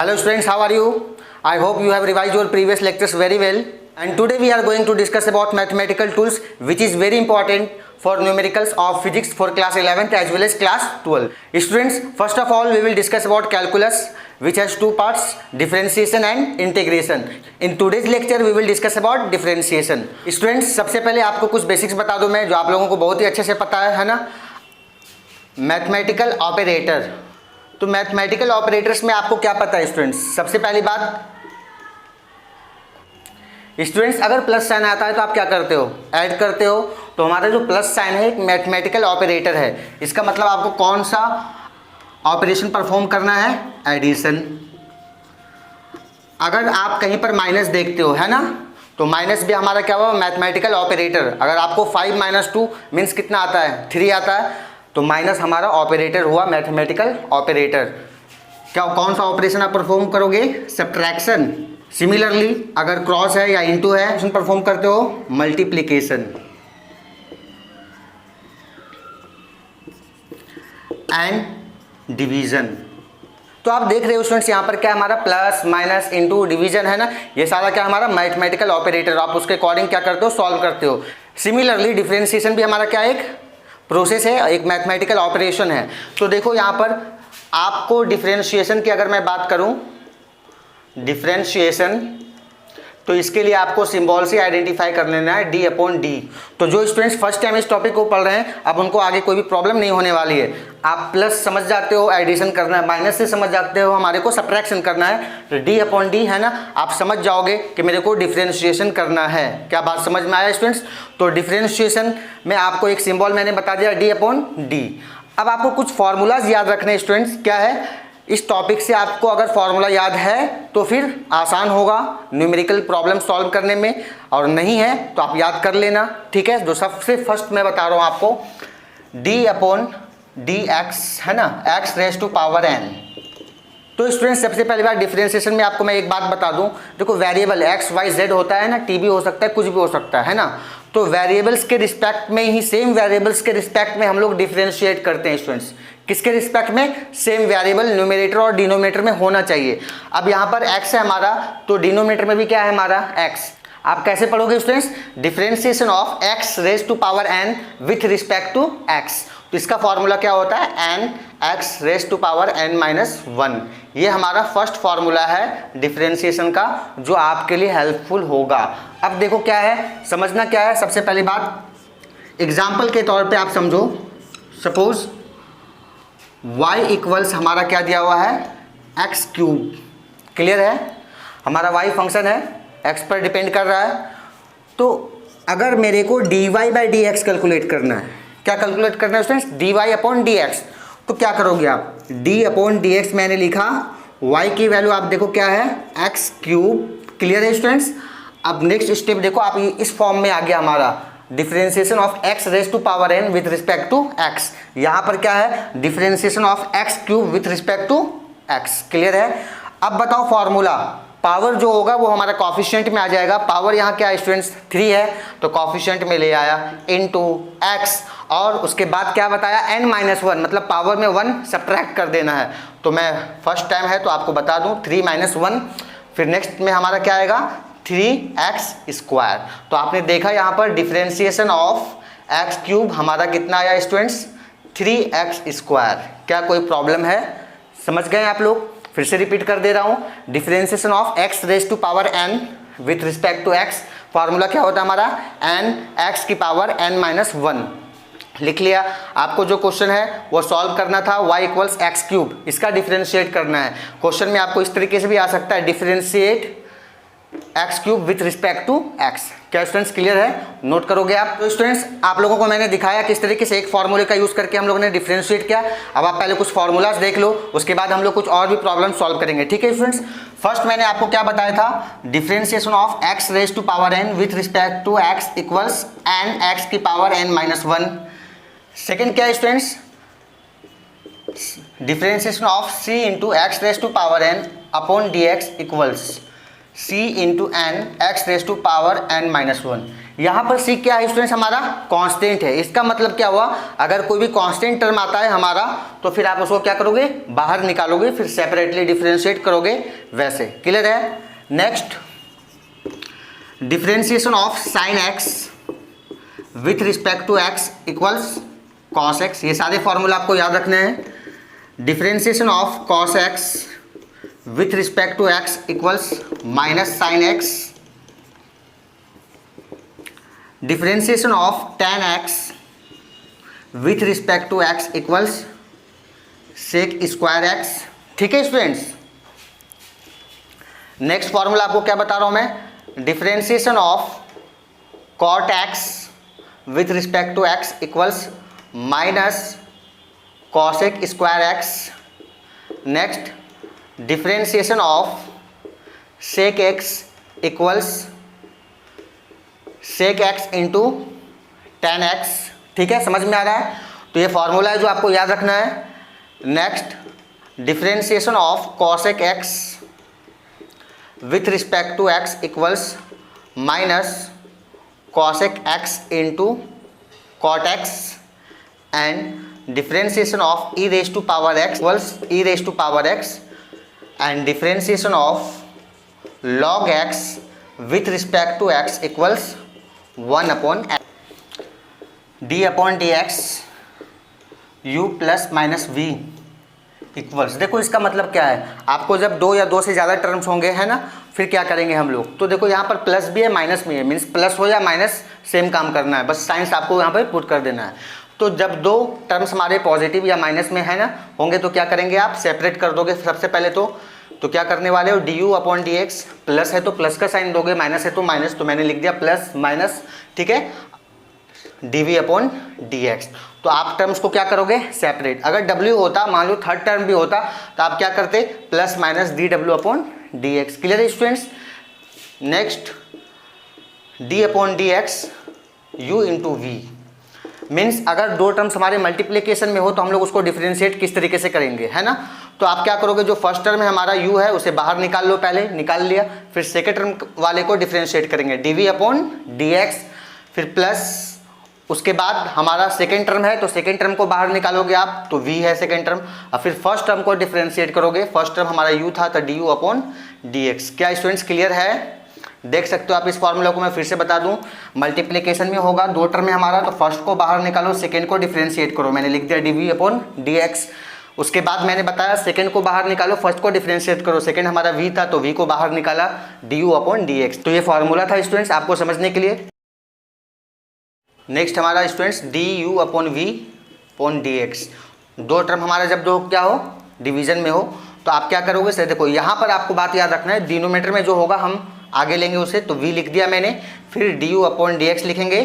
Hello students, how are you? I hope you have revised your previous lectures very well. And today we are going to discuss about mathematical tools, which is very important for numericals of physics for class 11th as well as class 12. Students, first of all we will discuss about calculus, which has two parts, differentiation and integration. In today's lecture we will discuss about differentiation. Students, सबसे पहले आपको कुछ basics बता दूं मैं, जो आप लोगों को बहुत ही अच्छे से पता है ना, मैथमेटिकल ऑपरेटर। तो मैथमेटिकल ऑपरेटर्स में आपको क्या पता है स्टूडेंट्स? सबसे पहली बात, स्टूडेंट्स अगर प्लस साइन आता है तो आप क्या करते हो? ऐड करते हो। तो हमारा जो प्लस साइन है एक मैथमेटिकल ऑपरेटर है। इसका मतलब आपको कौन सा ऑपरेशन परफॉर्म करना है? एडिशन। अगर आप कहीं पर माइनस देखते हो, है ना, तो माइनस भी हमारा क्या हुआ? Mathematical operator. अगर आपको 5 - 2 मीन्स कितना आता है? 3 आता है, तो माइनस हमारा ऑपरेटर हुआ, मैथमेटिकल ऑपरेटर। क्या कौन सा ऑपरेशन आप परफॉर्म करोगे? सब्ट्रैक्शन। सिमिलरली अगर क्रॉस है या इनटू है, ऑपरेशन परफॉर्म करते हो मल्टीप्लिकेशन एंड डिवीजन। तो आप देख रहे हो स्टूडेंट्स, यहाँ पर क्या हमारा प्लस माइनस इनटू डिवीजन है ना, ये सारा क्या हमारा मैथमेटिकल ऑपरेटर। आप उसके अकॉर्डिंग क्या करते हो? सॉल्व करते हो। सिमिलरली डिफरेंशिएशन भी हमारा क्या एक प्रोसेस है, एक मैथमेटिकल ऑपरेशन है। तो देखो यहाँ पर आपको डिफरेंशिएशन की अगर मैं बात करूँ, डिफरेंशिएशन, तो इसके लिए आपको सिंबल से आइडेंटिफाई कर लेना है d/d। तो जो स्टूडेंट्स फर्स्ट टाइम इस टॉपिक को पढ़ रहे हैं, अब उनको आगे कोई भी प्रॉब्लम नहीं होने वाली है। आप प्लस समझ जाते हो एडिशन करना है, माइनस से समझ जाते हो हमारे को सब्ट्रैक्शन करना है, तो d/d है ना, आप समझ जाओगे कि मेरे को डिफरेंशिएशन करना है। क्या बात समझ में आया स्टूडेंट्स? तो डिफरेंशिएशन में आपको एक सिंबल मैंने बता दिया, d/d। अब आपको कुछ फॉर्मूलाज याद रखने हैं स्टूडेंट्स। क्या है? इस टॉपिक से आपको अगर फॉर्मूला याद है तो फिर आसान होगा न्यूमेरिकल प्रॉब्लम सॉल्व करने में, और नहीं है तो आप याद कर लेना, ठीक है। जो सबसे फर्स्ट मैं बता रहा हूँ आपको, d/dx है ना, x⁻n। तो स्टूडेंट सबसे पहली बार डिफरेंशिएशन में आपको मैं एक बात बता दूं, देखो वेरिएबल x y z होता है ना, t भी हो सकता है, कुछ भी हो सकता है ना। तो वेरिएबल्स के रिस्पेक्ट में ही, सेम वेरिएबल्स के रिस्पेक्ट में हम लोग डिफरेंशिएट करते हैं स्टूडेंट्स। किसके रिस्पेक्ट में? सेम वेरिएबल न्यूमरेटर और डिनोमिनेटर में होना चाहिए। अब यहाँ पर x है हमारा, तो डिनोमिनेटर में भी क्या है हमारा? x। आप कैसे पढ़ोगे students? Differentiation of x⁻n with respect to x। तो इसका फॉर्मूला क्या होता है? n x⁻n-1। ये हमारा फर्स्ट फॉर्मूला है डिफरेंशिएशन का, जो आपके लिए हेल्पफुल होगा। अब देखो क्या है, समझना क्या है। सबसे पहली बात एग्जाम्पल के तौर पे आप समझो, सपोज y इक्वल्स हमारा क्या दिया हुआ है? x³। क्लियर है? हमारा y फंक्शन है, x पर डिपेंड कर रहा है। तो अगर मेरे को dy/dx कैलकुलेट करना है, क्या कैलकुलेट करना है स्टूडेंट्स? dy/dx। तो क्या करोगे आप? d/dx मैंने लिखा, y की वैल्यू आप देखो क्या है? x³। क्लियर है स्टूडेंट्स? अब नेक्स्ट स्टेप देखो, आप इस फॉर्म में आ गया हमारा differentiation of x⁻n with respect to x। यहाँ पर क्या है? Differentiation of x³ with respect to x। Clear है? अब बताओ फॉर्मूला, पावर जो होगा वो हमारा कॉफिशिएंट में आ जाएगा। पावर यहाँ क्या है स्टूडेंट्स? 3 है, तो कॉफिशिएंट में ले आया इनटू x, और उसके बाद क्या बताया? n-1, मतलब पावर में 1 सब्ट्रैक्ट कर देना है। तो मैं फर्st टाइम है तो आपको बता दूं 3 - 1, फिर नेक्स्ट में हमारा क्या आएगा? 3x²। तो आपने देखा यहाँ पर डिफरेंशिएशन ऑफ x³ हमारा कितना आया स्टूडेंट्स? 3x²। क्या कोई प्रॉब्लम है? समझ गए आप लोग? फिर से रिपीट कर दे रहा हूँ, differentiation of x⁻n with respect to x। Formula क्या होता है हमारा? n⁻n-1। लिख लिया। आपको जो क्वेश्चन है वो सॉल्व करना था, y इक्वल्स x³, इसका डिफरेंशिएट करना है। क्वेश्चन में आपको इस तरीके से भी आ सकता है, differentiate x³ with respect to x। क्या स्टूडेंट्स क्लियर है? नोट करोगे आप? तो स्टूडेंट्स आप लोगों को मैंने दिखाया किस तरीके से एक फॉर्मूले का यूज़ करके हम लोगों ने डिफरेंशिएट किया। अब आप पहले कुछ फॉर्मूलाज देख लो, उसके बाद हम लोग कुछ और भी प्रॉब्लम सॉल्व करेंगे, ठीक है स्टूडेंट्स? फर्स्ट मैंने आपको क्या बताया था? Differentiation of x⁻n with respect to x equals n⁻n-1। Second क्या है students? Differentiation of c × x⁻n/dx equals c into n x raise to power n minus one. यहाँ पर सी क्या है स्टूडेंट्स, हमारा कांस्टेंट है। इसका मतलब क्या हुआ, अगर कोई भी कांस्टेंट टर्म आता है हमारा तो फिर आप उसको क्या करोगे, बाहर निकालोगे, फिर सेपरेटली डिफरेंशिएट करोगे वैसे। क्लियर है। Next, differentiation of sine x with respect to x equals cos x. ये सारे फॉर्मूला आपको याद रखने हैं। Differentiation of cos x with respect to x equals minus sine x. Differentiation of tan x with respect to x equals sec square x. ठीक है students. Next formula आपको क्या बता रहा हूं मैं, differentiation of cot x with respect to x equals minus cosec square x. Next, differentiation of sec x equals sec x into tan x. ठीक है, समझ में आ रहा है। तो ये फॉर्मूला है जो आपको याद रखना है। Next, differentiation of cosec x with respect to x equals minus cosec x into cot x, and differentiation of e raised to power x equals e raised to power x, and differentiation of log x with respect to x equals 1 upon x d upon dx u plus minus v equals. देखो इसका मतलब क्या है, आपको जब दो या दो से ज़्यादा टर्म्स होंगे है ना, फिर क्या करेंगे हम लोग, तो देखो यहाँ पर प्लस भी है माइनस भी है, मीन्स प्लस हो या माइनस सेम काम करना है, बस साइंस आपको यहाँ पर पुट कर देना है। तो जब दो टर्म्स हमारे पॉजिटिव या माइनस में है ना होंगे तो क्या करेंगे, आप सेपरेट कर दोगे सबसे पहले। तो क्या करने वाले हो, D u upon D x, plus है तो प्लस का साइन दोगे, माइनस है तो माइनस, तो मैंने लिख दिया प्लस माइनस। ठीक है, d v upon D x. तो आप टर्म्स को क्या करोगे, सेपरेट। अगर डब्ल्यू होता, मान लो थर्ड टर्म भी होता, तो आप क्या करते, plus minus D W upon D X. Clear है students. Next, D upon D X U into V, means अगर दो टर्म्स हमारे मल्टीप्लीकेशन में हो तो हम लोग उसको डिफरेंशिएट किस तरीके से करेंगे, है ना। तो आप क्या करोगे, जो फर्स्ट टर्म है हमारा u है उसे बाहर निकाल लो, पहले निकाल लिया, फिर सेकेंड टर्म वाले को डिफरेंशिएट करेंगे, d v upon D x, फिर प्लस उसके बाद हमारा सेकेंड टर्म है तो सेकेंड टर्म को बाहर निकालोगे आप, तो v है सेकेंड टर्म, और फिर फर्स्ट टर्म को डिफरेंशिएट करोगे, फर्स्ट टर्म हमारा u था तो D u upon D x. क्या स्टूडेंट्स क्लियर है, देख सकते हो आप इस फॉर्मूला को, मैं फिर से बता दूं, मल्टीप्लिकेशन में होगा, दो टर्म है हमारा, तो फर्स्ट को बाहर निकालो, सेकेंड को डिफरेंशिएट करो, मैंने लिख दिया d v upon D x. उसके बाद मैंने बताया सेकेंड को बाहर निकालो, फर्स्ट को डिफरेंशिएट करो, सेकेंड हमारा v था तो v को बाहर निकाला, D u upon D x. तो ये फॉर्मूला था स्टूडेंट्स आपको समझने के लिए। नेक्स्ट हमारा students d u upon v upon D x, दो टर्म हमारा जब दो क्या हो, डिवीजन में हो, तो आप क्या करोगे सर, देखो यहाँ पर आपको बात याद रखना है, डिनोमिनेटर में जो होगा हम आगे लेंगे उसे, तो v लिख दिया मैंने, फिर D u upon D x लिखेंगे,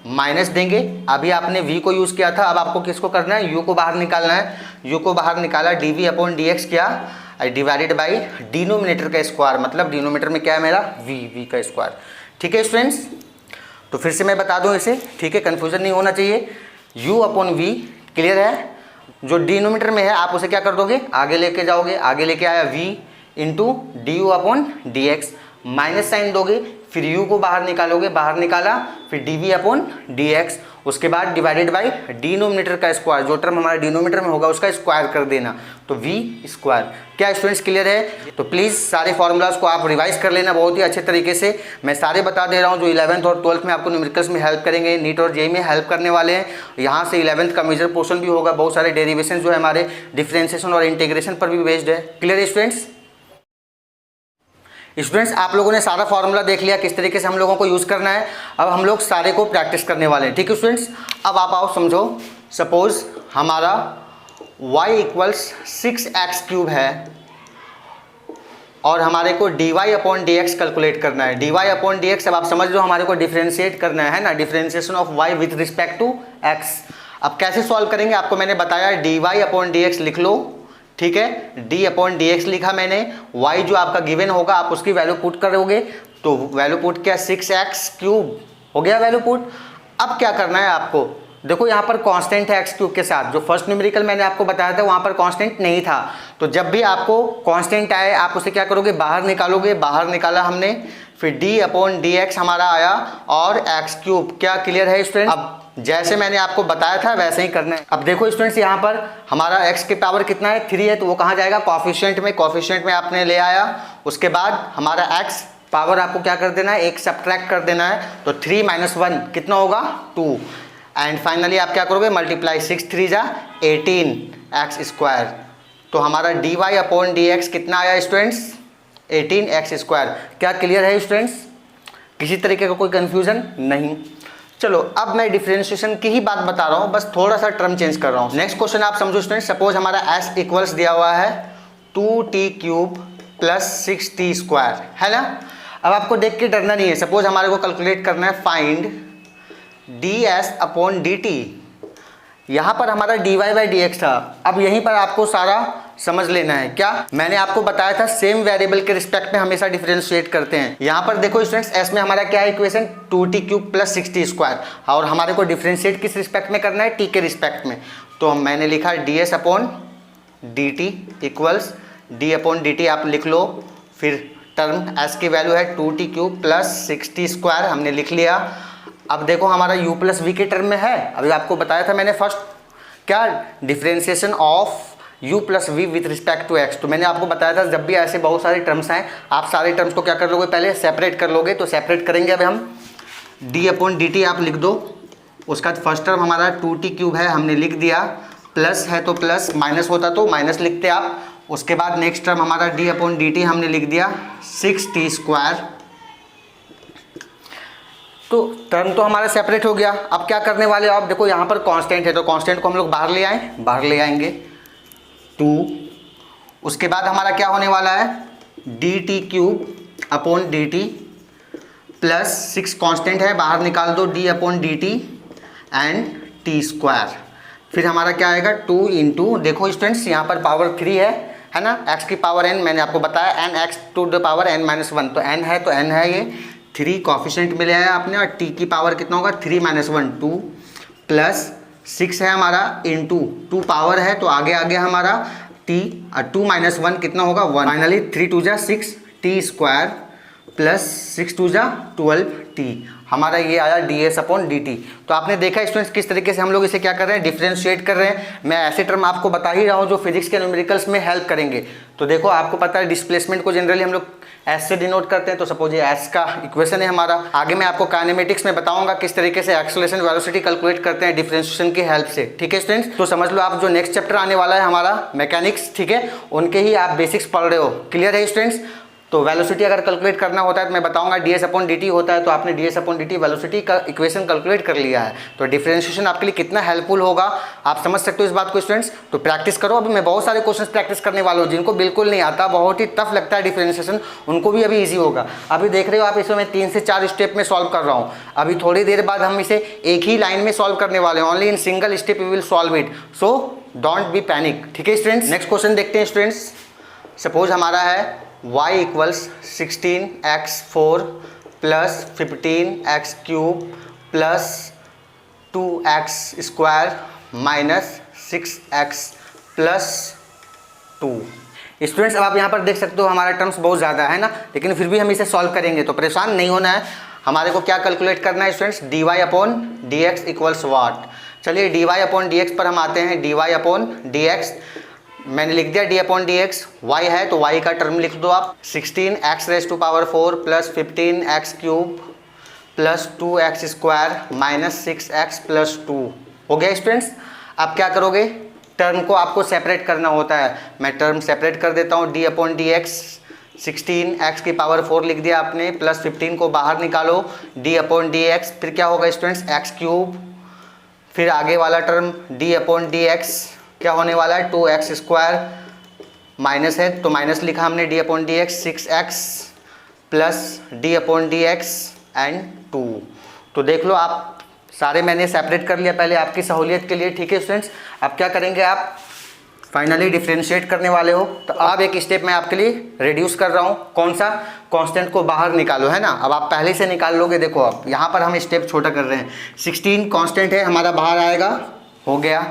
माइनस देंगे। अभी आपने v को यूज़ किया था, अब आपको किसको करना है, u को बाहर निकालना है, u को बाहर निकाला, d v upon D x किया, डिवाइडेड बाई डिनोमिनेटर का स्क्वायर, मतलब डिनोमिनेटर में क्या है मेरा, v का स्क्वायर। ठीक है स्टूडेंट्स, तो फिर से मैं बता दूं इसे, ठीक है, कन्फ्यूजन नहीं होना चाहिए। u अपॉन वी क्लियर है, जो डिनोमिनेटर में है आप उसे क्या कर दोगे, आगे लेके जाओगे, आगे लेके आया v into d u upon D x, minus sign दोगे, फिर u को बाहर निकालोगे, बाहर निकाला, फिर d v upon D x, उसके बाद डिवाइडेड बाई डिनोमिनेटर का स्क्वायर, जो टर्म हमारे डिनोमिनेटर में होगा उसका स्क्वायर कर देना, तो v स्क्वायर। क्या स्टूडेंट्स क्लियर है, तो प्लीज़ सारे फॉर्मूलाज को आप रिवाइज कर लेना बहुत ही अच्छे तरीके से। मैं सारे बता दे रहा हूँ जो 11th और 12th में आपको न्यूमेरिकल्स में हेल्प करेंगे, नीट और जेईई में हेल्प करने वाले हैं। यहाँ से 11th का मेजर पोर्शन भी होगा, बहुत सारे डेरिवेशन जो है हमारे डिफरेंशिएशन और इंटीग्रेशन पर भी बेस्ड है। क्लियर है स्टूडेंट्स। स्टूडेंट्स आप लोगों ने सारा फॉर्मूला देख लिया किस तरीके से हम लोगों को यूज़ करना है, अब हम लोग सारे को प्रैक्टिस करने वाले हैं। ठीक है स्टूडेंट्स, अब आप आओ समझो, सपोज हमारा y इक्वल्स 6x³ है और हमारे को dy upon D x calculate करना है। dy अपॉन डी एक्स अब आप समझ लो हमारे को डिफरेंशिएट करना है ना, differentiation of y with respect to x। अब कैसे सॉल्व करेंगे आपको मैंने बताया, dy अपॉन डी एक्स लिख लो, ठीक है, d अपॉन डी एक्स लिखा मैंने, y जो आपका गिवन होगा आप उसकी वैल्यू पुट करोगे, तो वैल्यू पुट क्या, 6x³ हो गया वैल्यू पुट। अब क्या करना है आपको, देखो यहाँ पर कांस्टेंट है एक्स क्यूब के साथ, जो फर्स्ट न्यूमेरिकल मैंने आपको बताया था वहाँ पर कांस्टेंट नहीं था। तो जब भी आपको कांस्टेंट आए आप उसे क्या करोगे, बाहर निकालोगे। बाहर निकाला हमने, फिर डी अपॉन डी एक्स हमारा आया और एक्स क्यूब। क्या क्लियर है स्टूडेंट? अब जैसे मैंने आपको बताया था वैसे ही करना है। अब देखो स्टूडेंट्स, यहाँ पर हमारा x की पावर कितना है, 3 है, तो वो कहाँ जाएगा, कोफिशिएंट में। कोफिशिएंट में आपने ले आया, उसके बाद हमारा x पावर आपको क्या कर देना है, एक सब्ट्रैक्ट कर देना है। तो 3 - 1 कितना होगा, 2। एंड फाइनली आप क्या करोगे, मल्टीप्लाई 6 3 जा 18 एक्स स्क्वायर। तो हमारा dy अपॉन डी एक्स कितना आया स्टूडेंट्स, 18 एक्स स्क्वायर। क्या क्लियर है स्टूडेंट्स? किसी तरीके का कोई कंफ्यूजन नहीं। चलो अब मैं डिफरेंशिएशन की ही बात बता रहा हूँ, बस थोड़ा सा टर्म चेंज कर रहा हूँ। नेक्स्ट क्वेश्चन आप समझो स्टूडेंट, सपोज हमारा s इक्वल्स दिया हुआ है 2t³ + 6t स्क्वायर, है ना। अब आपको देख के डरना नहीं है। सपोज हमारे को कैलकुलेट करना है फाइंड ds अपॉन dt। यहाँ पर हमारा dy/dx था। अब यहीं पर आपको सारा समझ लेना है। क्या मैंने आपको बताया था, सेम वेरिएबल के रिस्पेक्ट में हमेशा डिफरेंशिएट करते हैं। यहाँ पर देखो स्टूडेंट्स, s में हमारा क्या है इक्वेशन, 2t³ + 6t स्क्वायर, और हमारे को डिफरेंशिएट किस रिस्पेक्ट में करना है, t के रिस्पेक्ट में। तो मैंने लिखा ds upon dt equals d upon dt आप लिख लो। फिर टर्म s की वैल्यू है 2t³ + 6t स्क्वायर, हमने लिख लिया। अब देखो हमारा u + v के टर्म में है। अभी आपको बताया था मैंने फर्स्ट, क्या differentiation of u + v with respect to x। तो मैंने आपको बताया था जब भी ऐसे बहुत सारे टर्म्स हैं, आप सारे टर्म्स को क्या कर लोगे, पहले सेपरेट कर लोगे। तो सेपरेट करेंगे अब हम, d अपॉन dt आप लिख दो। उसका फर्स्ट टर्म हमारा 2t³ है, हमने लिख दिया। प्लस है तो प्लस, माइनस होता तो माइनस लिखते आप। उसके बाद नेक्स्ट टर्म हमारा d अपॉन dt हमने लिख दिया 6t स्क्वायर। तो टर्म तो हमारा सेपरेट हो गया। अब क्या करने वाले हो आप, देखो यहाँ पर कांस्टेंट है, तो कांस्टेंट को हम लोग बाहर ले आए, बाहर ले आएंगे 2। उसके बाद हमारा क्या होने वाला है, dt³ upon dt plus 6 constant है, बाहर निकाल दो, d upon dt and t square. फिर हमारा क्या आएगा 2 × देखो स्टूडेंट्स यहाँ पर पावर 3 है ना, x की पावर n मैंने आपको बताया, n x to the power n - 1। तो n है तो n है, ये 3 कोफिशिएंट मिले हैं आपने, और t की पावर कितना होगा, 3 - 1 2 प्लस 6 है हमारा इंटू 2 पावर है, तो आगे आगे हमारा t 2 - 1 कितना होगा 1। फाइनली 3 2 जा 6 t स्क्वायर प्लस 6 2 जा 12t। हमारा ये आया ds अपॉन dt। तो आपने देखा स्टूडेंट्स किस तरीके से हम लोग इसे क्या कर रहे हैं, डिफरेंशिएट कर रहे हैं। मैं ऐसे टर्म आपको बता ही रहा हूँ जो फिजिक्स के न्यूमेरिकल्स में हेल्प करेंगे। तो देखो आपको पता है डिस्प्लेसमेंट को जनरली हम लोग एस से डिनोट करते हैं। तो सपोज ये एस का इक्वेशन है हमारा। आगे मैं आपको काइनेमेटिक्स में बताऊंगा किस तरीके से एक्सेलरेशन वेलोसिटी कैलकुलेट करते हैं डिफरेंशिएशन की हेल्प से। ठीक है स्टूडेंट्स, तो समझ लो आप जो नेक्स्ट चैप्टर आने वाला है हमारा मैकेनिक्स, ठीक है, उनके ही आप बेसिक्स पढ़ रहे हो। क्लियर है स्टूडेंट्स? तो वेलोसिटी अगर कैलकुलेट करना होता है तो मैं बताऊंगा ds अपॉन dt होता है। तो आपने ds अपॉन dt वेलोसिटी का इक्वेशन कैलकुलेट कर लिया है, तो डिफरेंशिएशन आपके लिए कितना हेल्पफुल होगा आप समझ सकते हो इस बात को स्टूडेंट्स। तो प्रैक्टिस करो। अभी मैं बहुत सारे क्वेश्चंस प्रैक्टिस करने वाला हूँ जिनको बिल्कुल नहीं आता, बहुत ही टफ लगता है डिफरेंशिएशन, उनको भी अभी ईजी होगा। अभी देख रहे हो आप, इसे मैं 3 से 4 स्टेप में सॉल्व कर रहा हूँ। अभी थोड़ी देर बाद हम इसे एक ही लाइन में सॉल्व करने वाले हैं, only in single step we will solve it, so don't be panic. ठीक है स्टूडेंट्स, नेक्स्ट क्वेश्चन देखते हैं स्टूडेंट्स। सपोज हमारा है y equals 16x4 plus 15x³ plus 2x square minus 6x plus 2। Students अब आप यहाँ पर देख सकते हो हमारा टर्म्स बहुत ज़्यादा है ना, लेकिन फिर भी हम इसे सॉल्व करेंगे, तो परेशान नहीं होना है। हमारे को क्या कैलकुलेट करना है students, dy upon dx equals what. चलिए dy अपॉन dx पर हम आते हैं। dy अपॉन dx मैंने लिख दिया, d अपॉन dx y है तो y का टर्म लिख दो आप, 16x⁴ plus 15x³ plus 2x square minus 6x plus 2 हो गया स्टूडेंट्स। अब क्या करोगे, टर्म को आपको सेपरेट करना होता है। मैं टर्म सेपरेट कर देता हूँ। d अपॉन dx 16x⁴ लिख दिया आपने, प्लस 15 को बाहर निकालो, d अपॉन dx फिर क्या होगा स्टूडेंट्स x³, फिर आगे वाला टर्म d अपॉन dx क्या होने वाला है 2x स्क्वायर, माइनस है तो माइनस लिखा हमने, d upon dx 6x plus d upon dx and 2। तो देख लो आप, सारे मैंने सेपरेट कर लिया पहले आपकी सहूलियत के लिए। ठीक है स्टूडेंट्स, अब क्या करेंगे आप, फाइनली डिफरेंशिएट करने वाले हो। तो अब एक स्टेप मैं आपके लिए रिड्यूस कर रहा हूँ। कौन सा? कांस्टेंट को बाहर निकालो, है ना। अब आप पहले से निकाल लोगे। देखो अब यहाँ पर हम स्टेप छोटा कर रहे हैं। 16 कांस्टेंट है हमारा, बाहर आएगा, हो गया।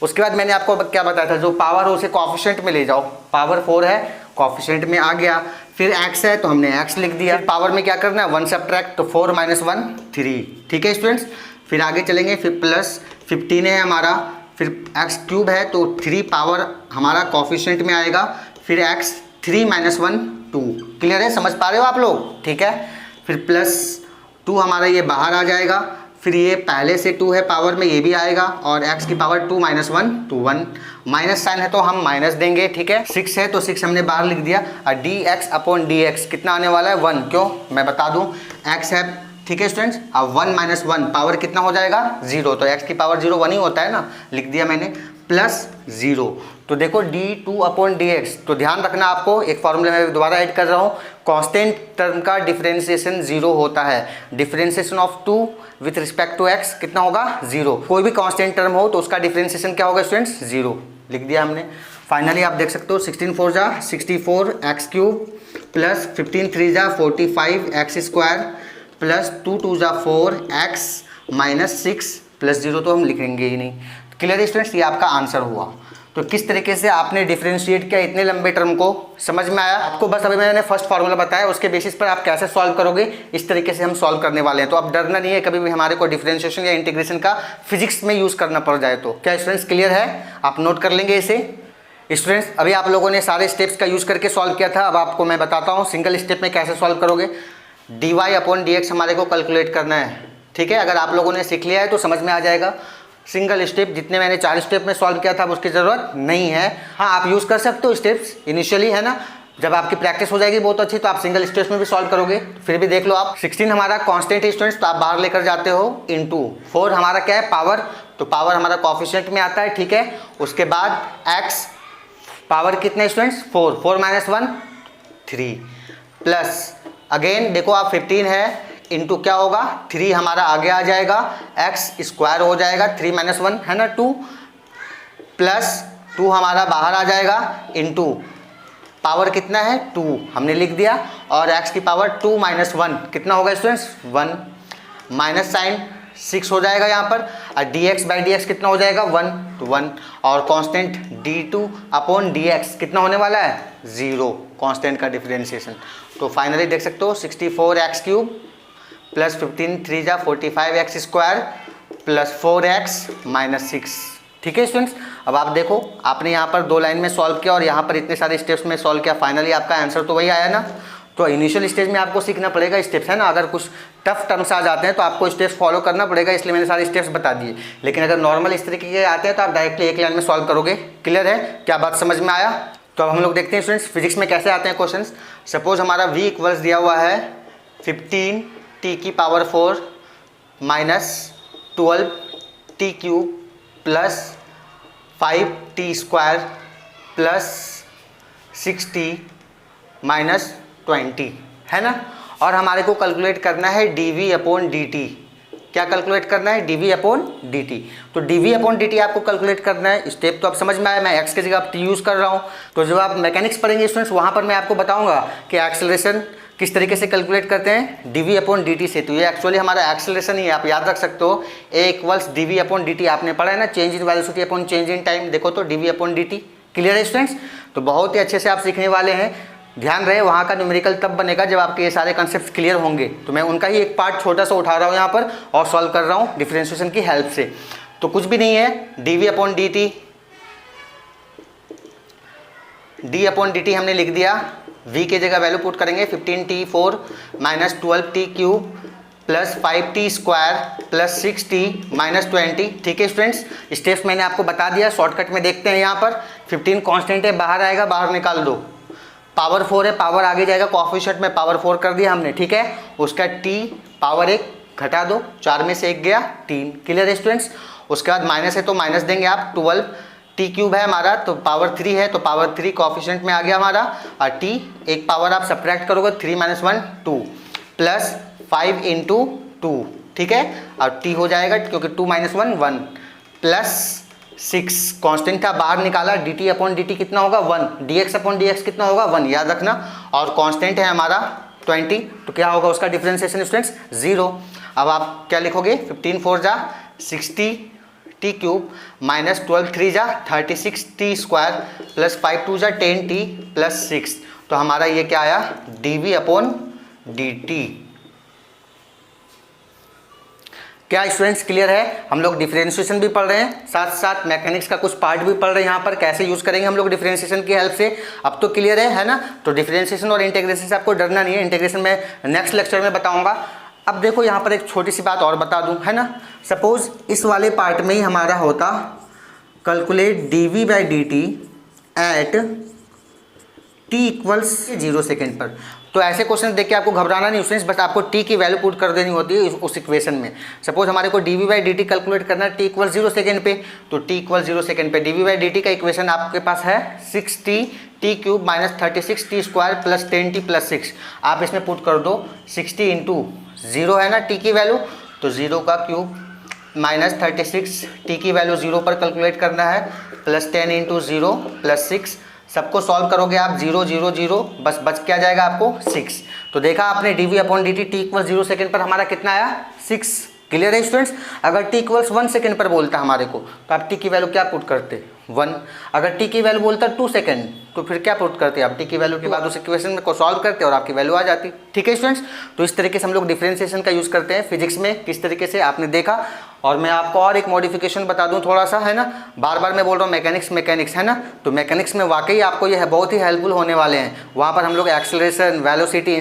उसके बाद मैंने आपको क्या बताया था, जो पावर हो उसे कोएफिशिएंट में ले जाओ। पावर 4 है, कोएफिशिएंट में आ गया। फिर x है तो हमने x लिख दिया। पावर में क्या करना है, 1 सब्ट्रैक्ट, तो 4 - 1 3। ठीक है स्टूडेंट्स। फिर आगे चलेंगे। फिर प्लस 15 है हमारा, फिर x³ है तो 3 पावर हमारा कोएफिशिएंट में आएगा। फिर x 3 - 1 2। क्लियर है, समझ पा रहे हो आप लोग? ठीक है। फिर प्लस 2 हमारा ये बाहर आ जाएगा। फिर ये पहले से 2 है पावर में, ये भी आएगा। और x की पावर 2 - 1 2 1। माइनस साइन है तो हम माइनस देंगे। ठीक है। 6 है तो 6 हमने बाहर लिख दिया। और dx/dx कितना आने वाला है, 1। क्यों, मैं बता दूं, x है। ठीक है स्टूडेंट्स। अब 1 - 1 पावर कितना हो जाएगा, 0। तो x की पावर 0 1 ही होता है ना, लिख दिया मैंने। प्लस 0। तो देखो d2/dx। तो ध्यान रखना आपको, एक फॉर्मूला मैं दोबारा ऐड कर रहा हूँ। कांस्टेंट टर्म का डिफरेंशिएशन 0 होता है। Differentiation of 2 with respect to x कितना होगा, 0। कोई भी कांस्टेंट टर्म हो तो उसका डिफरेंशिएशन क्या होगा स्टूडेंट्स, 0। लिख दिया हमने। फाइनली आप देख सकते हो 16 4 जा 64 x³ प्लस 15 3 जा 45 x² प्लस 2 2 जा 4 x माइनस 6 प्लस 0 तो हम लिखेंगे ही नहीं। क्लियर स्टूडेंट्स, ये आपका आंसर हुआ। तो किस तरीके से आपने डिफरेंशिएट किया इतने लंबे टर्म को, समझ में आया आपको? बस अभी मैंने फर्स्ट फार्मूला बताया, उसके बेसिस पर आप कैसे सॉल्व करोगे, इस तरीके से हम सॉल्व करने वाले हैं। तो अब डरना नहीं है कभी भी हमारे को डिफरेंशिएशन या इंटीग्रेशन का फिजिक्स में यूज़ करना पड़ जाए तो। क्या स्टूडेंट्स क्लियर है? आप नोट कर लेंगे इसे। स्टूडेंट्स अभी आप लोगों ने सारे स्टेप्स का यूज़ करके सॉल्व किया था। अब आपको मैं बताता हूँ सिंगल स्टेप में कैसे सॉल्व करोगे। dy/dx हमारे को कैलकुलेट करना है। ठीक है, अगर आप लोगों ने सीख लिया है तो समझ में आ जाएगा। सिंगल स्टेप, जितने मैंने 4 स्टेप में सॉल्व किया था अब उसकी ज़रूरत नहीं है। हाँ, आप यूज़ कर सकते हो स्टेप्स इनिशियली, है ना। जब आपकी प्रैक्टिस हो जाएगी बहुत अच्छी तो आप सिंगल स्टेप्स में भी सॉल्व करोगे। फिर भी देख लो आप, 16 हमारा कांस्टेंट है स्टूडेंट्स, तो आप बाहर लेकर जाते हो। इनटू 4 हमारा क्या है, पावर, तो पावर हमारा कोएफिशिएंट में आता है। ठीक है। उसके बाद x पावर कितने स्टूडेंट्स, 4 4 - 1 3 प्लस अगेन देखो आप 15 है इंटू क्या होगा, 3 हमारा आगे आ जाएगा, x² हो जाएगा, 3 - 1 है ना 2 प्लस 2 हमारा बाहर आ जाएगा इंटू पावर कितना है 2 हमने लिख दिया। और x की पावर 2 - 1 कितना होगा स्टूडेंट्स, 1। माइनस साइन 6 हो जाएगा यहाँ पर। और dx/dx कितना हो जाएगा, 1 तो 1। और कांस्टेंट d2/dx कितना होने वाला है, 0। कांस्टेंट का डिफरेंशिएशन। तो फाइनली देख सकते हो 64 x³ प्लस 15 3 जा 45 x² प्लस 4x माइनस 6। ठीक है स्टूडेंट्स। अब आप देखो, आपने यहाँ पर 2 लाइन में सॉल्व किया और यहाँ पर इतने सारे स्टेप्स में सॉल्व किया, फाइनली आपका आंसर तो वही आया ना। तो इनिशियल स्टेज में आपको सीखना पड़ेगा स्टेप्स, है ना। अगर कुछ टफ टर्म्स आ जाते हैं तो आपको स्टेप्स फॉलो करना पड़ेगा, इसलिए मैंने सारे स्टेप्स बता दिए। लेकिन अगर नॉर्मल इस तरीके के आते हैं तो आप डायरेक्टली एक लाइन में सॉल्व करोगे। क्लियर है, क्या बात समझ में आया? तो अब हम लोग देखते हैं स्टूडेंट्स फिजिक्स में कैसे आते हैं क्वेश्चंस। सपोज हमारा v इक्वल्स दिया हुआ है 15t⁴ minus 12t³ plus 5t² plus 6t minus 20, है ना। और हमारे को कैलकुलेट करना है dv/dt। क्या कैलकुलेट करना है, dv/dt। तो dv/dt आपको कैलकुलेट करना है। स्टेप तो आप समझ में आया, मैं x की जगह t यूज़ कर रहा हूँ। तो जब आप मैकेनिक्स पढ़ेंगे स्टूडेंट्स, वहाँ पर मैं आपको बताऊँगा कि एक्सेलरेशन किस तरीके से कैलकुलेट करते हैं, dv/dt से। तो ये एक्चुअली हमारा एक्सेलरेशन ही है, आप याद रख सकते हो। a इक्वल्स dv/dt आपने पढ़ा है ना, change in velocity upon change in time. देखो तो dv/dt। क्लियर है स्टूडेंट्स। तो बहुत ही अच्छे से आप सीखने वाले हैं। ध्यान रहे, वहाँ का न्यूमेरिकल तब बनेगा जब आपके ये सारे कंसेप्ट क्लियर होंगे। तो मैं उनका ही एक पार्ट छोटा सा उठा रहा हूँ यहाँ पर और सॉल्व कर रहा हूँ डिफरेंशिएशन की हेल्प से। तो कुछ भी नहीं है, dv/dt d/dt हमने लिख दिया। v के जगह वैल्यू पुट करेंगे 15t⁴ minus 12t³ plus 5t² plus 6t minus 20। ठीक है स्टूडेंट्स, स्टेप्स मैंने आपको बता दिया, शॉर्टकट में देखते हैं। यहाँ पर 15 कांस्टेंट है, बाहर आएगा, बाहर निकाल दो। पावर 4 है, पावर आगे जाएगा, कोएफिशिएंट में पावर 4 कर दिया हमने। ठीक है। उसका t पावर 1 घटा दो, 4 में से 1 गया 3। क्लियर है स्टूडेंट्स। उसके बाद माइनस है तो माइनस देंगे आप, 12t³ है हमारा, तो पावर 3 है तो पावर 3 कोएफिशिएंट में आ गया हमारा। और t एक पावर आप सब्ट्रैक्ट करोगे, 3 - 1 2 प्लस 5 × 2। ठीक है। और t हो जाएगा क्योंकि 2 - 1 1 प्लस 6 कांस्टेंट था बाहर निकाला, dt अपॉन dt कितना होगा 1, dx अपॉन dx कितना होगा 1, याद रखना। और कांस्टेंट है हमारा 20, तो क्या होगा उसका डिफरेंशिएशन स्टूडेंट्स 0। अब आप क्या लिखोगे 15 4 जा 60 t क्यूब माइनस 12 3 जा 36 t स्क्वायर प्लस 5 2 जा 10 t प्लस 6, तो हमारा ये क्या आया dv अपॉन dt। क्या स्टूडेंट्स क्लियर है? हम लोग डिफरेंशिएशन भी पढ़ रहे हैं, साथ साथ मैकेनिक्स का कुछ पार्ट भी पढ़ रहे हैं, यहाँ पर कैसे यूज करेंगे हम लोग डिफरेंशिएशन की हेल्प से। अब तो क्लियर है ना? तो डिफरेंशिएशन और इंटीग्रेशन से आपको डरना नहीं है, इंटीग्रेशन में नेक्स्ट लेक्चर में बताऊंगा। अब देखो यहाँ पर एक छोटी सी बात और बता दूं, है ना। सपोज इस वाले पार्ट में ही हमारा होता calculate dv by dt at t equals 0 second पर, तो ऐसे क्वेश्चन देख के आपको घबराना नहीं स्टूडेंट्स, बस आपको t की वैल्यू पुट कर देनी होती है उस इक्वेशन में। सपोज हमारे को dv बाई dt कैलकुलेट करना है t इक्वल 0 सेकेंड पे, तो t इक्वल 0 सेकेंड पे dv बाई dt का इक्वेशन आपके पास है 6t t cube minus 36 t square plus 10t plus 6। आप इसमें पुट कर दो 60 इंटू 0 है ना t की वैल्यू, तो 0 का क्यूब माइनस 36 t की वैल्यू 0 पर कैलकुलेट करना है प्लस 10 इंटू 0 प्लस 6। सबको सॉल्व करोगे आप 0 0 0, बस बच क्या जाएगा आपको 6। तो देखा आपने dv upon dt t equal 0 second पर हमारा कितना आया 6। क्लियर है स्टूडेंट्स? अगर t इक्वल्स 1 सेकेंड पर बोलता हमारे को, तो आप t की वैल्यू क्या पुट करते 1। अगर t की वैल्यू बोलता 2 सेकेंड, तो फिर क्या पुट करते आप t की वैल्यू के बाद उस इक्वेशन में को सॉल्व करते और आपकी वैल्यू आ जाती। ठीक है स्टूडेंट्स? तो इस तरीके से हम लोग डिफरेंशिएशन का यूज़ करते हैं फिजिक्स में, किस तरीके से आपने देखा। और मैं आपको और एक मॉडिफिकेशन बता दूं थोड़ा सा, है ना। बार बार मैं बोल रहा हूँ मैकेनिक्स है ना, तो मैकेनिक्स में वाकई आपको ये बहुत ही हेल्पफुल होने वाले हैं। वहाँ पर हम लोग एक्सेलरेशन, वेलोसिटी,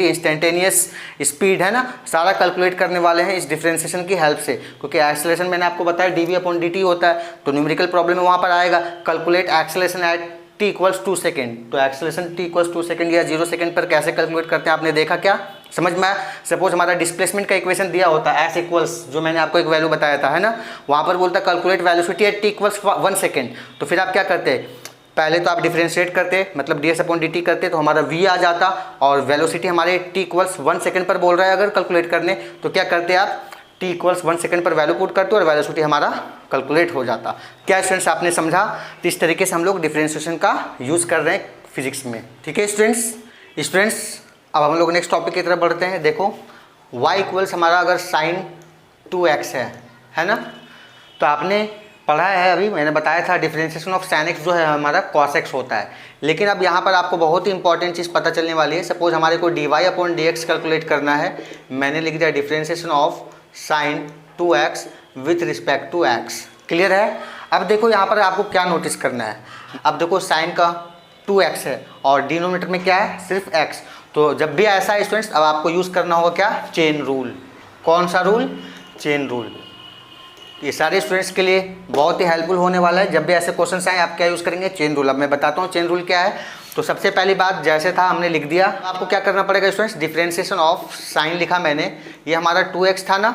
इंस्टेंटेनियस स्पीड, है ना, सारा कैलकुलेट करने वाले हैं इस डिफरेंशिएशन की हेल्प से। क्योंकि एक्सेलरेशन मैंने आपको बताया dv अपॉन dt होता है, तो न्यूमेरिकल प्रॉब्लम में वहाँ पर आएगा calculate acceleration at t equals 2 second, तो एक्सेलरेशन t इक्वल्स 2 सेकेंड या 0 सेकेंड पर कैसे कैलकुलेट करते हैं आपने देखा क्या? समझ में आया? सपोज हमारा डिस्प्लेसमेंट का इक्वेशन दिया होता है s इक्वल्स, जो मैंने आपको एक वैल्यू बताया था, है ना, वहाँ पर बोलता है calculate velocity at t equals 1 second. तो फिर आप क्या करते? पहले तो आप डिफरेंशिएट करते, मतलब ds अपॉन dt करते, तो हमारा v आ जाता, और वेलोसिटी हमारे t इक्वल्स 1 सेकेंड पर बोल रहा है अगर कैलकुलेट करने, तो क्या करते आप t इक्वल्स 1 सेकेंड पर वैल्यू पुट करते और वेलोसिटी हमारा कैलकुलेट हो जाता। क्या स्टूडेंट्स आपने समझा? तो इस तरीके से हम लोग डिफरेंशिएशन का यूज़ कर रहे हैं फिजिक्स में। ठीक है स्टूडेंट्स, अब हम लोग नेक्स्ट टॉपिक की तरफ बढ़ते हैं। देखो y इक्वल्स हमारा अगर साइन 2x है ना, तो आपने पढ़ा है, अभी मैंने बताया था डिफरेंशिएशन ऑफ साइन x जो है हमारा cos x होता है। लेकिन अब यहाँ पर आपको बहुत ही इंपॉर्टेंट चीज़ पता चलने वाली है। सपोज हमारे को dy अपॉन dx कैलकुलेट करना है, मैंने लिख दिया differentiation of sine 2x with respect to x। Clear है? अब देखो यहाँ पर आपको क्या नोटिस करना है। अब देखो साइन का 2x है और डिनोमिनेटर में क्या है सिर्फ x, तो जब भी ऐसा है स्टूडेंट्स, अब आपको यूज़ करना होगा क्या? Chain rule. कौन सा रूल? Chain rule. ये सारे स्टूडेंट्स के लिए बहुत ही हेल्पफुल होने वाला है। जब भी ऐसे क्वेश्चन आए आप क्या यूज़ करेंगे? Chain rule. अब मैं बताता हूँ चेन रूल क्या है। तो सबसे पहली बात जैसे था हमने लिख दिया, आपको क्या करना पड़ेगा स्टूडेंट्स? डिफरेंशिएशन ऑफ साइन लिखा मैंने, ये हमारा 2x था ना,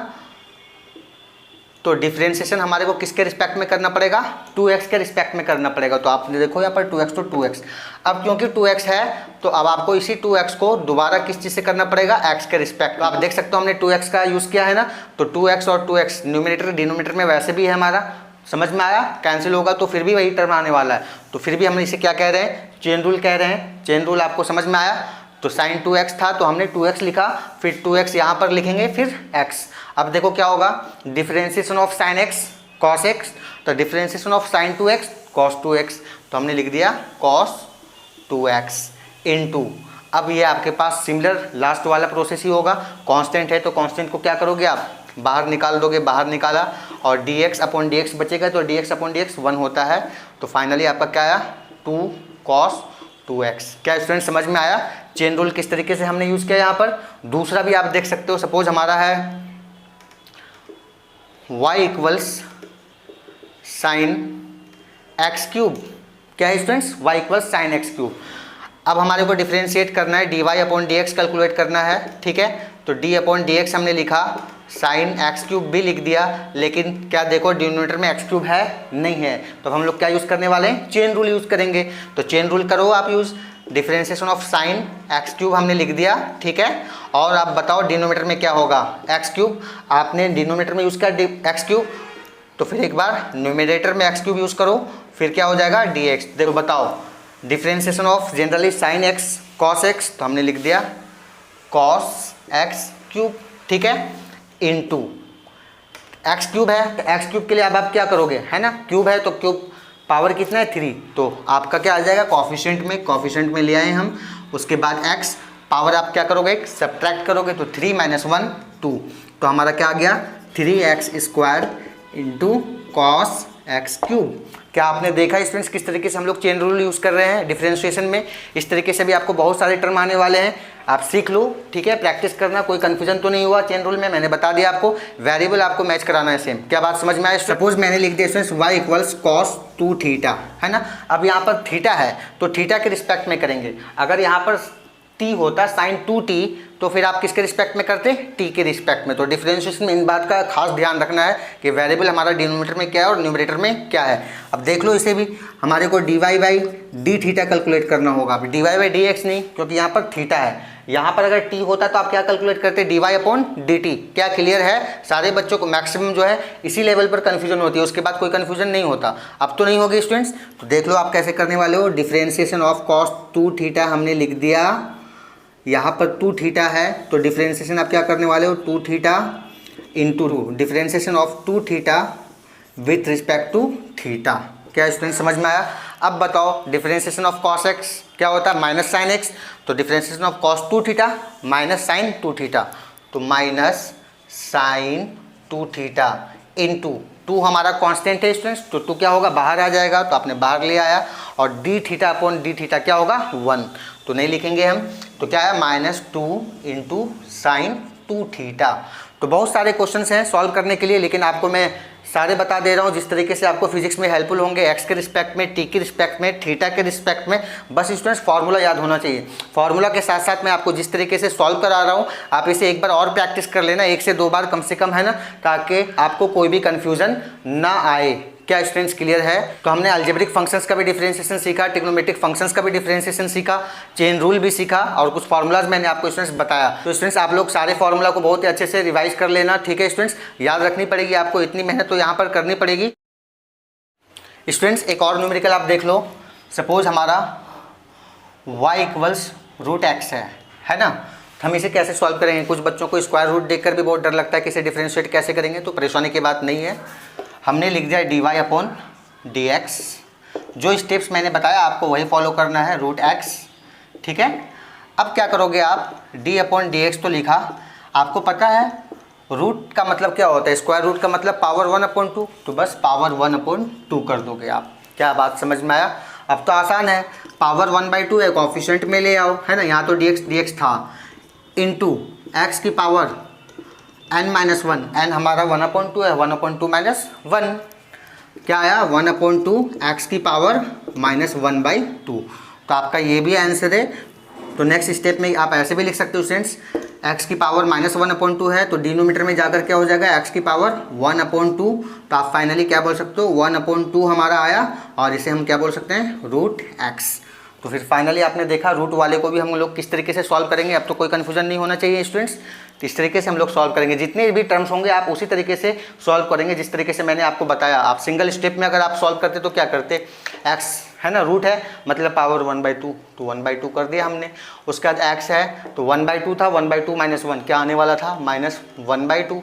तो डिफरेंशिएशन हमारे को किसके रिस्पेक्ट में करना पड़ेगा? 2x के रिस्पेक्ट में करना पड़ेगा। तो आपने देखो यहाँ पर 2x तो 2x, अब क्योंकि 2x है तो अब आपको इसी 2x को दोबारा किस चीज़ से करना पड़ेगा? x के रिस्पेक्ट। तो आप देख सकते हो हमने 2x का यूज़ किया है ना, तो 2x और 2x न्यूमरेटर डिनोमिनेटर में वैसे भी है हमारा, समझ में आया? कैंसिल होगा तो फिर भी वही टर्म आने वाला है, तो फिर भी हम इसे क्या कह रहे हैं? चेन रूल कह रहे हैं। चेन रूल आपको समझ में आया? तो साइन 2x था तो हमने 2x लिखा, फिर 2x यहाँ पर लिखेंगे, फिर x। अब देखो क्या होगा? Differentiation of sign x cos x, तो differentiation of sine 2x cos 2x, तो हमने लिख दिया cos 2x इनटू, अब ये आपके पास सिमिलर लास्ट वाला प्रोसेस ही होगा। कांस्टेंट है तो कांस्टेंट को क्या करोगे आप? बाहर निकाल दोगे, बाहर निकाला, और dx अपॉन dx बचेगा, तो dx अपॉन dx 1 होता है। तो फाइनली आपका क्या आया? 2 cos 2x। क्या स्टूडेंट समझ में आया चेन रूल किस तरीके से हमने यूज़ किया यहाँ पर? दूसरा भी आप देख सकते हो, सपोज हमारा है y equals sine x cube. क्या है students? y equals sine x cube. अब हमारे को डिफरेंशिएट करना है, dy अपॉन dx कैलकुलेट करना है, ठीक है। तो d अपॉन dx हमने लिखा, साइन एक्स क्यूब भी लिख दिया, लेकिन क्या देखो डिनोमिनेटर में एक्स क्यूब है नहीं है, तो हम लोग क्या यूज़ करने वाले हैं? चेन रूल यूज़ करेंगे। तो चेन रूल करो आप use, differentiation of sine x cube हमने लिख दिया, ठीक है। और आप बताओ डिनोमिनेटर में क्या होगा? X cube. आपने डिनोमिनेटर में यूज़ किया एक्स क्यूब, तो फिर एक बार न्यूमरेटर में एक्स क्यूब यूज़ करो, फिर क्या हो जाएगा डी एक्स। देखो बताओ, differentiation of generally sine x cos x, तो हमने लिख दिया कॉस एक्स क्यूब, ठीक है, इनटू एक्स क्यूब है, तो एक्स क्यूब के लिए अब आप क्या करोगे, है ना, क्यूब है तो क्यूब पावर कितना है 3, तो आपका क्या आ जाएगा कॉफिशेंट में ले आए हम। उसके बाद एक्स पावर आप क्या करोगे, सब्ट्रैक्ट करोगे, तो 3 - 1 2, तो हमारा क्या आ गया 3x² into cos x cube. क्या आपने देखा स्टूडेंट्स किस तरीके से हम लोग चेन रूल यूज़ कर रहे हैं डिफरेंशिएशन में। इस तरीके से भी आपको बहुत सारे टर्म आने वाले हैं, आप सीख लो, ठीक है, प्रैक्टिस करना, कोई कंफ्यूजन तो नहीं हुआ चेन रूल में। मैंने बता दिया आपको, वेरिएबल आपको मैच कराना है सेम। क्या बात समझ में आए? सपोज मैंने लिख दिया स्टूडेंट्स y = cos 2 थीटा, है ना। अब यहाँ पर थीटा है तो थीटा के रिस्पेक्ट में करेंगे। अगर यहाँ पर t होता sin 2t तो फिर आप किसके रिस्पेक्ट में करते, t के रिस्पेक्ट में। तो डिफरेंशिएशन में इन बात का खास ध्यान रखना है कि वेरिएबल हमारा डिनोमिनेटर में क्या है और न्यूमरेटर में क्या है। अब देख लो, इसे भी हमारे को dy/d थीटा कैलकुलेट करना होगा। अब dy/dx नहीं, क्योंकि यहाँ पर थीटा है। यहाँ पर अगर t होता तो आप क्या कैलकुलेट करते, dy/dt। क्या क्लियर है? सारे बच्चों को मैक्सिमम जो है इसी लेवल पर कन्फ्यूजन होती है, उसके बाद कोई कन्फ्यूजन नहीं होता। अब तो नहीं होगी स्टूडेंट्स, तो देख लो आप कैसे करने वाले हो। डिफरेंशिएशन ऑफ cos 2 थीटा हमने लिख दिया, यहाँ पर 2 थीटा है तो डिफरेंशिएशन आप क्या करने वाले हो 2 theta into differentiation of 2 theta with respect to theta. क्या स्टूडेंट समझ में आया? अब बताओ डिफरेंशिएशन ऑफ cos x क्या होता है, माइनस साइन x, तो differentiation of cos 2 theta minus sine 2 theta, तो माइनस साइन 2 थीटा इंटू 2 हमारा कांस्टेंट है स्टूडेंट्स, तो 2 क्या होगा बाहर आ जाएगा, तो आपने बाहर ले आया, और d theta upon d theta क्या होगा 1, तो नहीं लिखेंगे हम, तो क्या है -2 इंटू साइन 2 थीटा। तो बहुत सारे क्वेश्चंस हैं सॉल्व करने के लिए, लेकिन आपको मैं सारे बता दे रहा हूँ जिस तरीके से आपको फिजिक्स में हेल्पफुल होंगे, एक्स के रिस्पेक्ट में, टी के रिस्पेक्ट में, थीटा के रिस्पेक्ट में। बस स्टूडेंट्स फार्मूला याद होना चाहिए। फार्मूला के साथ साथ मैं आपको जिस तरीके से सॉल्व करा रहा हूँ, आप इसे एक बार और प्रैक्टिस कर लेना, 1 से 2 बार कम से कम, है ना, ताकि आपको कोई भी कन्फ्यूजन ना आए। क्या स्टूडेंट्स क्लियर है? तो हमने अलजेब्रिक फंक्शंस का भी डिफरेंशिएशन सीखा, ट्रिग्नोमेट्रिक फंक्शंस का भी डिफरेंशिएशन सीखा, चेन रूल भी सीखा, और कुछ फार्मूलाज मैंने आपको स्टूडेंट्स बताया। तो स्टूडेंट्स आप लोग सारे फार्मूला को बहुत ही अच्छे से रिवाइज कर लेना, ठीक है स्टूडेंट्स, याद रखनी पड़ेगी आपको, इतनी मेहनत तो यहाँ पर करनी पड़ेगी। स्टूडेंट्स एक और न्यूमेरिकल आप देख लो, सपोज हमारा y = √x है ना। हम इसे कैसे सॉल्व करेंगे? कुछ बच्चों को स्क्वायर रूट देखकर भी बहुत डर लगता है कि इसे डिफरेंशिएट कैसे करेंगे, तो परेशानी की बात नहीं है। हमने लिख दिया dy/dx, जो स्टेप्स मैंने बताया आपको वही फॉलो करना है, √x, ठीक है। अब क्या करोगे आप, d/dx तो लिखा, आपको पता है रूट का मतलब क्या होता है, स्क्वायर रूट का मतलब पावर 1/2, तो बस पावर 1/2 कर दोगे आप। क्या बात समझ में आया? अब तो आसान है, पावर 1/2 है, कोएफिशिएंट में ले आओ, है ना, यहाँ तो dx था, इंटू एक्स की पावर n-1, n हमारा 1/2 है, 1/2 - 1 क्या आया 1/2 एक्स की पावर -1/2, तो आपका ये भी आंसर है। तो नेक्स्ट स्टेप में आप ऐसे भी लिख सकते हो स्टूडेंट्स, एक्स की पावर -1/2 है, तो डिनोमिनेटर में जाकर क्या हो जाएगा एक्स की पावर 1/2, तो आप फाइनली क्या बोल सकते हो 1/2 हमारा आया, और इसे हम क्या बोल सकते हैं √x। तो फिर फाइनली आपने देखा रूट वाले को भी हम लोग किस तरीके से सॉल्व करेंगे। अब तो कोई कन्फ्यूजन नहीं होना चाहिए स्टूडेंट्स, तो इस तरीके से हम लोग सॉल्व करेंगे, जितने भी टर्म्स होंगे आप उसी तरीके से सॉल्व करेंगे जिस तरीके से मैंने आपको बताया। आप सिंगल स्टेप में अगर आप सॉल्व करते तो क्या करते, एक्स है ना, रूट है मतलब पावर 1/2, तो 1/2 कर दिया हमने। उसके बाद एक्स है तो 1/2 था, 1/2 - 1 क्या आने वाला था -1/2।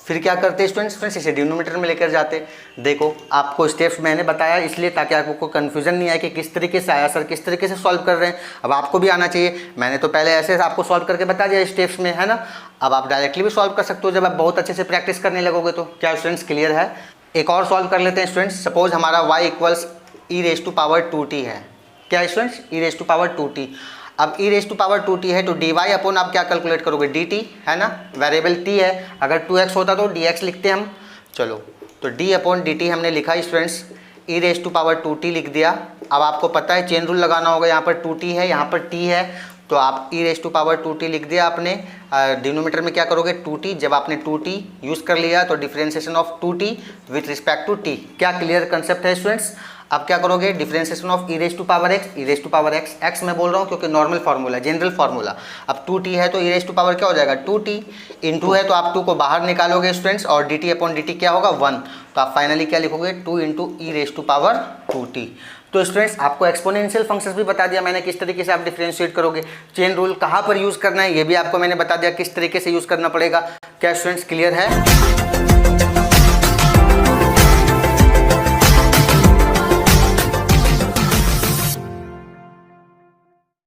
फिर क्या करते स्टूडेंट्स, इसे डिनोमिनेटर में लेकर जाते। देखो आपको स्टेप्स मैंने बताया इसलिए ताकि आपको कोई कन्फ्यूजन नहीं आए कि किस तरीके से आया सर, किस तरीके से सॉल्व कर रहे हैं। अब आपको भी आना चाहिए, मैंने तो पहले ऐसे आपको सॉल्व करके बता दिया स्टेप्स में, है ना। अब आप डायरेक्टली भी सॉल्व कर सकते हो जब आप बहुत अच्छे से प्रैक्टिस करने लगोगे तो। क्या स्टूडेंट्स क्लियर है? एक और सॉल्व कर लेते हैं स्टूडेंट्स, सपोज हमारा y = e⁻²t है। क्या स्टूडेंट्स e⁻²t। अब e⁻²t है तो dy/ आप क्या कैलकुलेट करोगे dt, है ना, वेरिएबल t है, अगर 2x होता तो dx लिखते हम। चलो तो d/dt हमने लिखा स्टूडेंट्स, e⁻²t लिख दिया। अब आपको पता है चेन रूल लगाना होगा, यहाँ पर 2t है, यहाँ पर t है, तो आप ई रेस टू पावर 2t लिख दिया आपने। डिनोमीटर में क्या करोगे 2t, जब आपने 2t यूज़ कर लिया तो differentiation of 2t with respect to t। क्या क्लियर कंसेप्ट है स्टूडेंट्स? अब क्या करोगे differentiation of e raise to power x, e raise to power x, x मैं बोल रहा हूँ क्योंकि नॉर्मल फार्मूला, जनरल फार्मूला। अब 2t है तो ई रेस टू पावर क्या हो जाएगा 2t, इंटू है तो आप 2 को बाहर निकालोगे स्टूडेंट्स, और dt अपॉन dt क्या होगा 1, तो आप फाइनली क्या लिखोगे 2 into e raise to power 2t। तो स्टूडेंट्स आपको एक्सपोनेंशियल फंक्शंस भी बता दिया मैंने किस तरीके से आप डिफरेंशिएट करोगे। चेन रूल कहाँ पर यूज़ करना है ये भी आपको मैंने बता दिया किस तरीके से यूज़ करना पड़ेगा। क्या स्टूडेंट्स क्लियर है?